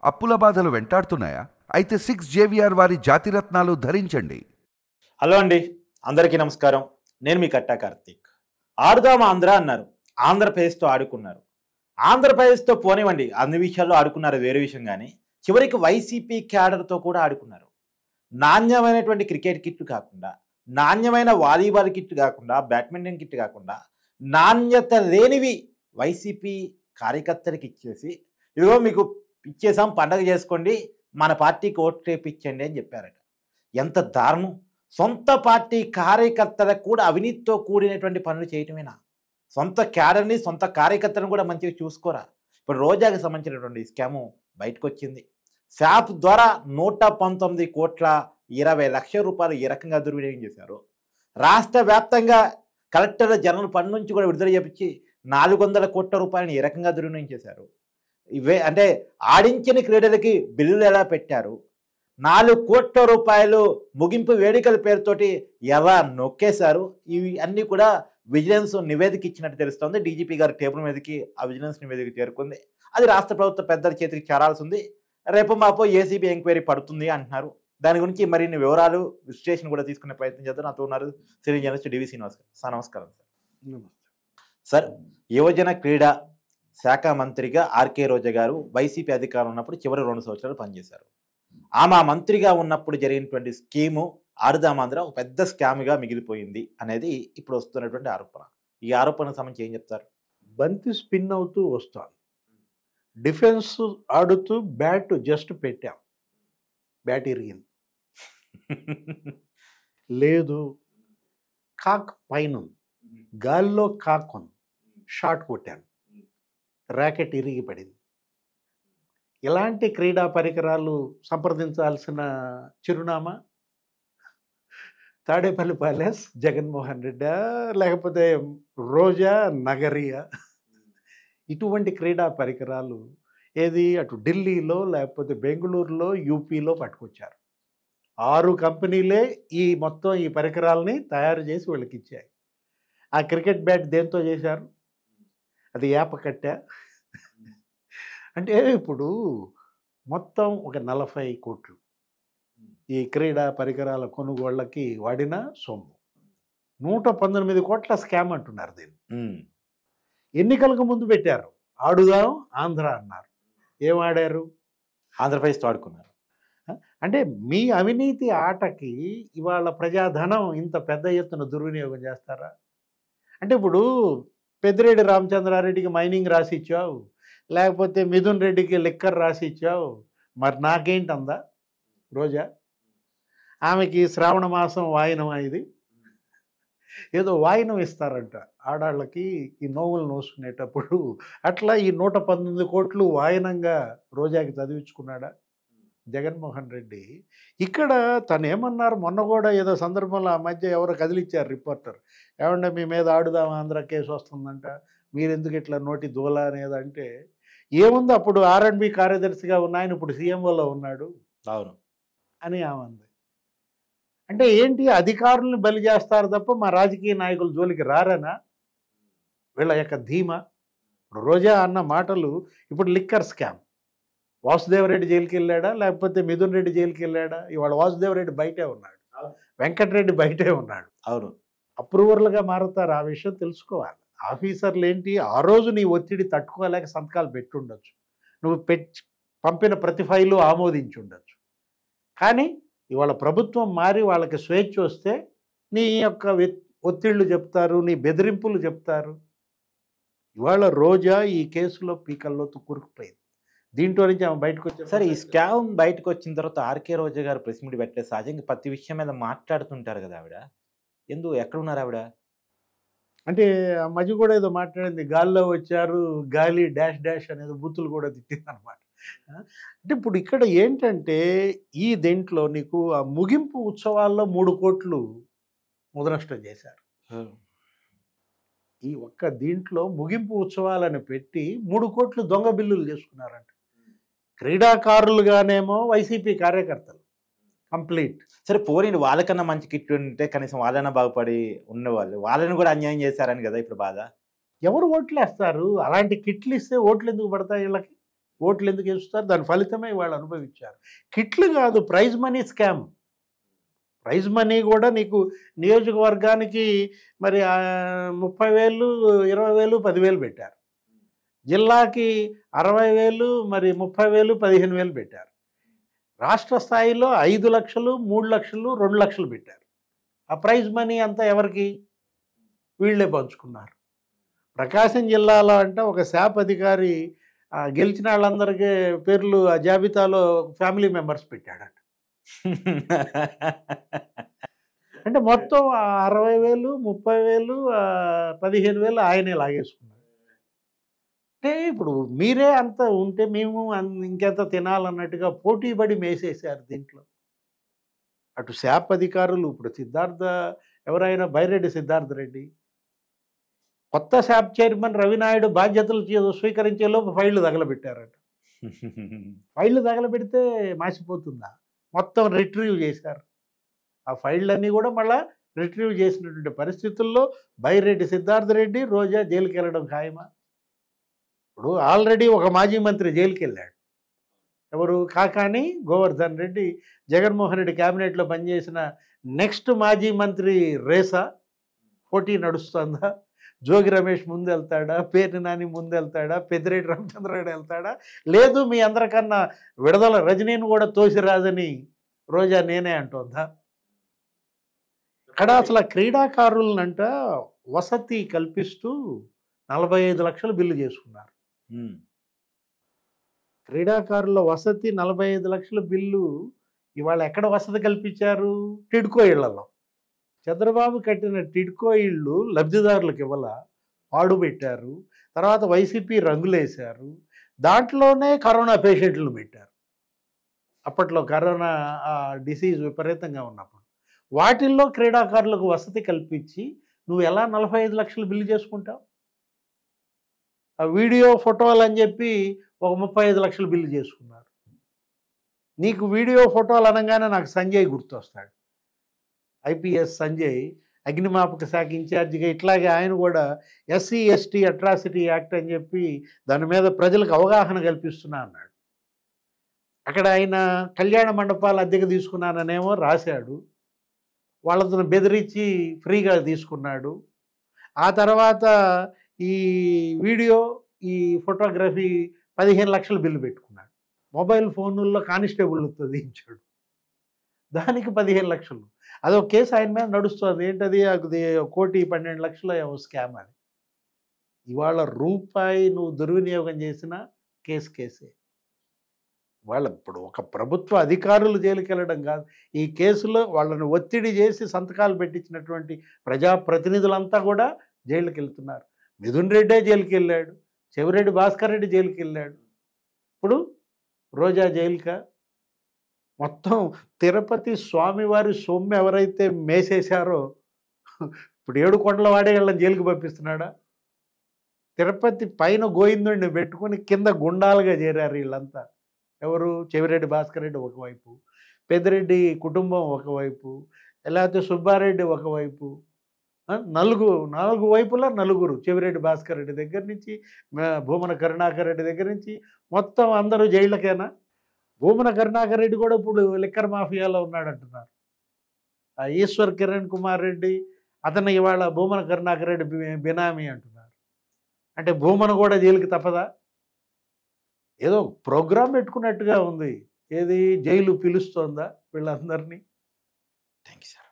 అప్పుల బాధలు వెంటాడుతున్నాయా? అయితే 6 JVR వారి జాతిరత్నాలు ధరించండి. హలో అండి, అందరికీ నమస్కారం. నేను మీ కట్టా కార్తీక్. ఆడుదాం ఆంధ్ర అన్నారు, ఆంధ్రప్రదేశ్తో ఆడుకున్నారు. ఆంధ్రప్రదేశ్తో పోనివ్వండి, అన్ని విషయాల్లో ఆడుకున్నారు, వేరే విషయం. కానీ చివరికి వైసీపీ క్యాడర్తో కూడా ఆడుకున్నారు. నాణ్యమైనటువంటి క్రికెట్ కిట్ కాకుండా, నాణ్యమైన వాలీబాల్ కిట్ కాకుండా, బ్యాడ్మింటన్ కిట్ కాకుండా, నాణ్యత లేనివి వైసీపీ కార్యకర్తలకు ఇచ్చేసి, ఇదిగో మీకు ఇచ్చేసాం, పండగ చేసుకోండి, మన పార్టీకి ఓటు రేపిచ్చండి అని చెప్పారట. ఎంత దారుణం! సొంత పార్టీ కార్యకర్తలకు కూడా అవినీతితో కూడినటువంటి పనులు చేయటమేనా? సొంత క్యాడర్ని, సొంత కార్యకర్తలను కూడా మంచిగా చూసుకోరా? ఇప్పుడు రోజాకి సంబంధించినటువంటి స్కాము బయటకు వచ్చింది. శాప్ ద్వారా 119,20,00,000 రూపాయలు ఈ రకంగా దుర్వినియోగం చేశారు. రాష్ట్ర వ్యాప్తంగా కలెక్టర్ జనరల్ ఫండ్ నుంచి కూడా విడుదల చేపించి 400 కోట్ల రూపాయలను ఈ రకంగా దుర్వినియోగం చేశారు. ఇవే అంటే ఆడించిన క్రీడలకి బిల్లులు ఎలా పెట్టారు, 4 కోట్ల రూపాయలు ముగింపు వేడుకల పేరుతోటి ఎలా నొక్కేశారు, ఇవి అన్నీ కూడా విజిలెన్స్ నివేదిక ఇచ్చినట్టు తెలుస్తోంది. డీజీపీ గారి టేబుల్ మీదకి ఆ విజిలెన్స్ నివేదిక చేరుకుంది. అది రాష్ట్ర ప్రభుత్వ పెద్దల చేతికి చేరాల్సి ఉంది. రేపు మాపో ఏసీబీ ఎంక్వైరీ పడుతుంది అంటున్నారు. దాని గురించి మరిన్ని వివరాలు, విశ్లేషణ కూడా తీసుకునే ప్రయత్నం చేద్దాం. నాతో ఉన్నారు సీనియర్ జర్నలిస్ట్ డివి శ్రీనివాస్ గారు. సార్ నమస్కారం. సార్, యువజన క్రీడా శాఖ మంత్రిగా ఆర్కే రోజా గారు వైసీపీ అధికారం ఉన్నప్పుడు చివరి 2 సంవత్సరాలు పనిచేశారు. ఆమె మంత్రిగా ఉన్నప్పుడు జరిగినటువంటి స్కీము ఆడుదామాంధ్ర ఒక పెద్ద స్కామ్గా మిగిలిపోయింది అనేది ఇప్పుడు వస్తున్నటువంటి ఆరోపణ. ఈ ఆరోపణకు సంబంధించి ఏం చెప్తారు? బంతి స్పిన్ అవుతూ వస్తాను, డిఫెన్స్ ఆడుతూ బ్యాట్ జస్ట్ పెట్టాం, బ్యాట్ ఇరిగింది. లేదు, కాక్ పైన గాల్లో కాక్ ఉంది, షాట్ కొట్టాను, ర్యాకెట్ ఇరిగి పడింది. ఇలాంటి క్రీడా పరికరాలు సంప్రదించాల్సిన చిరునామా తాడేపల్లి ప్యాలెస్, జగన్మోహన్ రెడ్డి, లేకపోతే రోజా నగరియా. ఇటువంటి క్రీడా పరికరాలు ఏది అటు ఢిల్లీలో లేకపోతే బెంగళూరులో, యూపీలో పట్టుకొచ్చారు. 6 కంపెనీలే ఈ మొత్తం ఈ పరికరాలని తయారు చేసి వీళ్ళకి ఇచ్చాయి. ఆ క్రికెట్ బ్యాట్ దేంతో చేశారు? అది యాపకట్ట. అంటే ఇప్పుడు మొత్తం ఒక 40 కోట్లు ఈ క్రీడా పరికరాల కొనుగోళ్ళకి వాడిన సొమ్ము. 119 కోట్ల స్కామ్ అంటున్నారు దీన్ని. ఎన్నికలకు ముందు పెట్టారు, ఆడుదాం ఆంధ్ర అన్నారు. ఏం ఆడారు? ఆంధ్రప్రదేశ్తో ఆడుకున్నారు. అంటే మీ అవినీతి ఆటకి ఇవాళ ప్రజాధనం ఇంత పెద్ద ఎత్తున దుర్వినియోగం చేస్తారా? అంటే ఇప్పుడు పెద్దిరెడ్డి రామచంద్రారెడ్డికి మైనింగ్ రాసి ఇచ్చావు, లేకపోతే మిథున్ రెడ్డికి లిక్కర్ రాసి ఇచ్చావు, మరి నాకేంటందా రోజా? ఆమెకి శ్రావణ మాసం వాయినం, ఇది ఏదో వాయినం ఇస్తారంట ఆడాళ్ళకి ఈ నోవులు నోసుకునేటప్పుడు. అట్లా ఈ 119 కోట్లు వాయినంగా రోజాకి చదివించుకున్నాడా జగన్మోహన్ రెడ్డి? ఇక్కడ తను ఏమన్నారు, మొన్న కూడా ఏదో సందర్భంలో ఆ మధ్య ఎవరో కదిలిచ్చారు రిపోర్టర్, ఏమంటే మీ మీద ఆడుదాం ఆంధ్ర కేసు వస్తుందంట, మీరెందుకు ఇట్లా నోటి దూల అనేది. అంటే ఏముంది, అప్పుడు R&B కార్యదర్శిగా ఉన్న ఆయన ఇప్పుడు సీఎంఓలో ఉన్నాడు. అవును అని ఆమంది. అంటే ఏంటి, అధికారులను బలి చేస్తారు తప్ప మా రాజకీయ నాయకుల జోలికి రారనా వీళ్ళ యొక్క ధీమా? ఇప్పుడు రోజా అన్న మాటలు, ఇప్పుడు లిక్కర్ స్కామ్, వాసుదేవరెడ్డి జైలుకి వెళ్ళాడా లేకపోతే మిథున్ రెడ్డి జైలుకి వెళ్ళాడా? ఇవాళ వాసుదేవరెడ్డి బయటే ఉన్నాడు, వెంకటరెడ్డి బయటే ఉన్నాడు. అవును, అప్రూవర్లుగా మారుతారు. ఆ విషయం తెలుసుకోవాలి. ఆఫీసర్లు ఏంటి, ఆ రోజు నీ ఒత్తిడి తట్టుకోలేక సంతకాలు పెట్టుండొచ్చు, నువ్వు పంపిన ప్రతి ఫైలు ఆమోదించి ఉండొచ్చు. కానీ ఇవాళ ప్రభుత్వం మారి వాళ్ళకి స్వేచ్ఛ వస్తే నీ యొక్క ఒత్తిళ్లు చెప్తారు, నీ బెదిరింపులు చెప్తారు. ఇవాళ రోజా ఈ కేసులో పీకల్లోతు కూరుకుపోయింది. దీంట్లో నుంచి ఆమె బయటకు వచ్చారు. సరే, ఈ స్కామ్ బయటకు వచ్చిన తర్వాత ఆర్కే రోజా గారు ప్రెస్ మీట్ పెట్టే సహజంగా ప్రతి విషయం మీద మాట్లాడుతుంటారు కదా ఆవిడ. ఎక్కడున్నారు ఆవిడ? అంటే ఆ మధ్య కూడా ఏదో మాట్లాడింది, గాల్లో వచ్చారు, గాలి డాష్ డాష్ అనేది బూతులు కూడా తిట్టింది అనమాట. అంటే ఇప్పుడు ఇక్కడ ఏంటంటే ఈ దేంట్లో నీకు ఆ ముగింపు ఉత్సవాల్లో 3 కోట్లు ముదనష్టం చేశారు. ఈ ఒక్క దీంట్లో ముగింపు ఉత్సవాలను పెట్టి 3 కోట్లు దొంగ బిల్లులు చేసుకున్నారంట. క్రీడాకారులుగానేమో వైసీపీ కార్యకర్తలు కంప్లీట్. సరే, పోనీ వాళ్ళకన్నా మంచి కిట్ ఉంటే కనీసం వాళ్ళైనా బాగుపడి ఉన్నవాళ్ళు, వాళ్ళని కూడా అన్యాయం చేశారని కదా ఇప్పుడు బాధ. ఎవరు ఓట్లు వేస్తారు? అలాంటి కిట్లు ఇస్తే ఓట్లు ఎందుకు పడతాయి వీళ్ళకి? ఓట్లు ఎందుకు వేస్తారు? దాని ఫలితమే వాళ్ళు అనుభవించారు. కిట్లు కాదు, prize money scam. Prize money కూడా నీకు నియోజకవర్గానికి మరి 30,000, 20,000, 10,000 పెట్టారు. జిల్లాకి 60,000, మరి 30,000, 15,000 పెట్టారు. రాష్ట్ర స్థాయిలో 5 లక్షలు, 3 లక్షలు, 2 లక్షలు పెట్టారు. ఆ ప్రైజ్ మనీ అంతా ఎవరికి? వీళ్ళే పంచుకున్నారు. ప్రకాశం జిల్లాలో అంటే ఒక శాప్ అధికారి గెలిచిన వాళ్ళందరికీ పేర్లు ఆ జాబితాలో ఫ్యామిలీ మెంబర్స్ పెట్టాడట. అంటే మొత్తం 60,000, 30,000, 15,000 ఆయనే లాగేసుకున్నారు. అంటే ఇప్పుడు మీరే అంత ఉంటే మేము ఇంకెంత తినాలన్నట్టుగా పోటీపడి మేసేశారు దీంట్లో. అటు శాప్ అధికారులు, ఇప్పుడు ఎవరైనా బైరెడ్డి సిద్ధార్థ రెడ్డి, కొత్త శాప్ చైర్మన్ రవినాయుడు బాధ్యతలు స్వీకరించే లోపు ఫైళ్లు తగలబెట్టారట. ఫైళ్లు తగలబెడితే మాసిపోతుందా? మొత్తం రిట్రీవ్ చేశారు. ఆ ఫైళ్ళన్నీ కూడా మళ్ళీ రిట్రీవ్ చేసినటువంటి పరిస్థితుల్లో బైరెడ్డి సిద్ధార్థ రెడ్డి, రోజా జైలుకి వెళ్ళడం ఖాయమా? ఇప్పుడు ఆల్రెడీ ఒక మాజీ మంత్రి జైలుకి వెళ్ళాడు. ఎవరు? కాకాని గోవర్ధన్ రెడ్డి. జగన్మోహన్ రెడ్డి క్యాబినెట్లో పనిచేసిన నెక్స్ట్ మాజీ మంత్రి రేసా పోటీ నడుస్తుందా? జోగి రమేష్ ముందు వెళ్తాడా? పేర్ని నాని ముందు వెళ్తాడా? పెద్దిరెడ్డి రామచంద్రరెడ్డి వెళ్తాడా? లేదు మీ అందరికన్నా విడుదల రజనీని కూడా తోసిరాదని రోజా నేనే అంటోందా? ఇక్కడ అసలు క్రీడాకారులనంట వసతి కల్పిస్తూ 45 లక్షలు బిల్లు చేసుకున్నారు. క్రీడాకారుల వసతి 45 లక్షల బిల్లు ఇవాళ ఎక్కడ వసతి కల్పించారు? టిడ్కో ఇళ్లలో. చంద్రబాబు కట్టిన టిడ్కో ఇళ్ళు లబ్ధిదారులకు ఇవ్వాల పాడు పెట్టారు. తర్వాత వైసీపీ రంగులేశారు. దాంట్లోనే కరోనా పేషెంట్లను పెట్టారు. అప్పట్లో కరోనా డిసీజ్ విపరీతంగా ఉన్నప్పుడు వాటిల్లో క్రీడాకారులకు వసతి కల్పించి నువ్వు ఎలా 45 లక్షలు బిల్లు చేసుకుంటావు? ఆ వీడియో ఫోటోలు అని చెప్పి ఒక 35 లక్షలు బిల్లు చేసుకున్నారు. నీకు వీడియో ఫోటోలు అనగానే నాకు సంజయ్ గుర్తొస్తాడు. ఐపీఎస్ సంజయ్, అగ్నిమాపక శాఖ ఇన్ఛార్జిగా. ఇట్లాగే ఆయన కూడా SC/ST అట్రాసిటీ యాక్ట్ అని చెప్పి దాని మీద ప్రజలకు అవగాహన కల్పిస్తున్నా అన్నాడు. అక్కడ ఆయన కళ్యాణ మండపాల అద్దెకు తీసుకున్నాననేమో రాశాడు. వాళ్ళతో బెదిరించి ఫ్రీగా తీసుకున్నాడు. ఆ తర్వాత ఈ వీడియో, ఈ ఫోటోగ్రఫీ 15 లక్షలు బిల్లు పెట్టుకున్నాడు. మొబైల్ ఫోన్లలో కానిస్టేబుల్తో దించాడు. దానికి 15 లక్షలు. అదొక కేసు ఆయన మీద నడుస్తుంది. ఏంటది? అది 1,12,00,000 ఏమో స్కామ్. అది ఇవాళ రూపాయి నువ్వు దుర్వినియోగం చేసిన కేసే. వాళ్ళ ఇప్పుడు ఒక ప్రభుత్వ అధికారులు జైలుకి వెళ్ళడం కాదు, ఈ కేసులో వాళ్ళని ఒత్తిడి చేసి సంతకాలు పెట్టించినటువంటి ప్రజాప్రతినిధులంతా కూడా జైలుకి వెళ్తున్నారు. మిథున్ రెడ్డే జైలుకి వెళ్ళాడు. చెవిరెడ్డి భాస్కర్ రెడ్డి జైలుకి వెళ్ళాడు. ఇప్పుడు రోజా జైలుకా? మొత్తం తిరుపతి స్వామివారి సొమ్ము ఎవరైతే మేసేశారో ఇప్పుడు 7 కొండల వాడే వాళ్ళని జైలుకి పంపిస్తున్నాడా? తిరుపతి పైన గోయిందుడిని పెట్టుకుని కింద గుండాలుగా చేరారు వీళ్ళంతా. ఎవరు? చెవిరెడ్డి భాస్కర్ రెడ్డి ఒకవైపు, పెద్దిరెడ్డి కుటుంబం ఒకవైపు, లేకపోతే సుబ్బారెడ్డి ఒకవైపు. 4 వైపులా 4. చెవిరెడ్డి భాస్కర్ రెడ్డి దగ్గర నుంచి, భూమన కరుణాకర్ రెడ్డి దగ్గర నుంచి మొత్తం అందరూ జైళ్ళకేనా? భూమన కరుణాకర్ రెడ్డి కూడా ఇప్పుడు లిక్కర్ మాఫియాలో ఉన్నాడంటున్నారు. ఈశ్వర్ కిరణ్ కుమార్ రెడ్డి అతను ఇవాళ భూమన కరుణాకర్ రెడ్డి బినామీ అంటున్నారు. అంటే భూమన కూడా జైలుకి తప్పదా? ఏదో ప్రోగ్రాం పెట్టుకున్నట్టుగా ఉంది. ఏది? జైలు పిలుస్తోందా వీళ్ళందరినీ? Thank you sir.